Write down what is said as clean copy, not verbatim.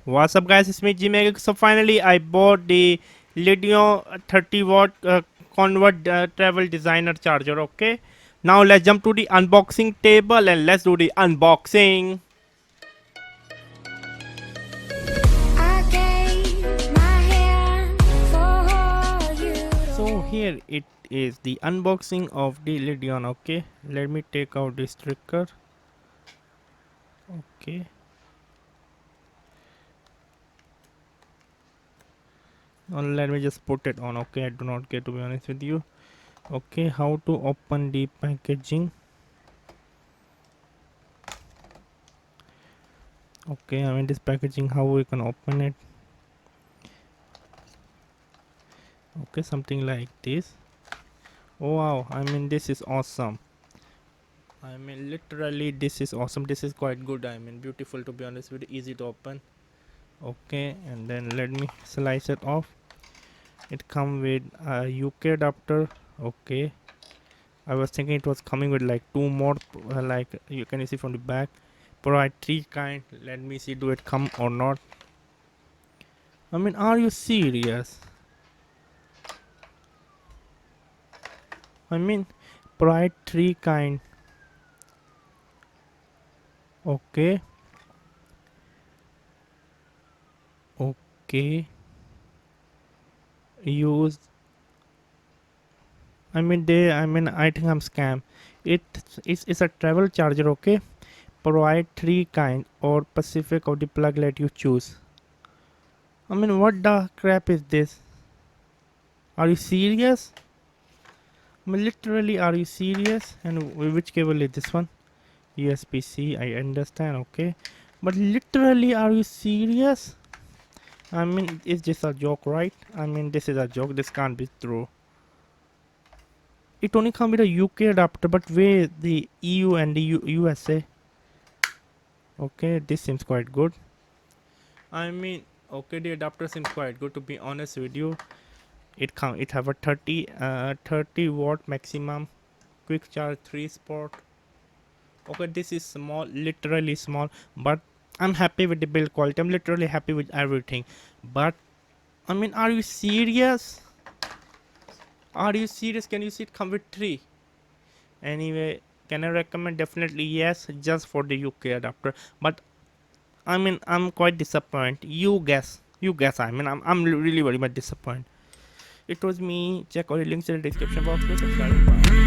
What's up guys, it's me Gmail. So finally I bought the LDNIO 30W convert travel designer charger. Okay, now let's jump to the unboxing table and let's do the unboxing. So here it is, the unboxing of the LDNIO. Okay, let me take out this sticker. Okay, now let me just put it on. Okay, I do not care, to be honest with you. Okay, how to open the packaging? Okay, I mean this packaging, how we can open it? Okay, something like this. Oh wow, I mean this is awesome. I mean literally this is awesome. This is quite good. I mean beautiful, to be honest with you, easy to open. Okay, and then let me slice it off. It come with a UK adapter. Okay, I was thinking it was coming with like two more, like you can see from the back. Provide three kind. Let me see, do it come or not? I mean, are you serious? I mean, provide three kind. Okay. Okay. Use. I think I'm scam. It's a travel charger. Okay. Provide three kind or Pacific of the plug, let you choose. I mean, what the crap is this? Are you serious? I mean, literally, are you serious? And which cable is this one? USB-C. I understand. Okay. But literally, are you serious? I mean, is this a joke, right? I mean, this is a joke. This can't be true. It only comes with a UK adapter, but where the EU and the USA? Okay, this seems quite good. I mean, okay, the adapter seems quite good, to be honest with you. It have a 30 watt maximum, quick charge 3 spot. Okay, this is small, literally small, but I'm happy with the build quality. I'm literally happy with everything. But I mean, are you serious? Are you serious? Can you see it come with 3? Anyway, can I recommend? Definitely yes, just for the UK adapter. But I mean, I'm quite disappointed. You guess. You guess. I mean, I'm really very much disappointed. It was me. Check all the links in the description box. Subscribe.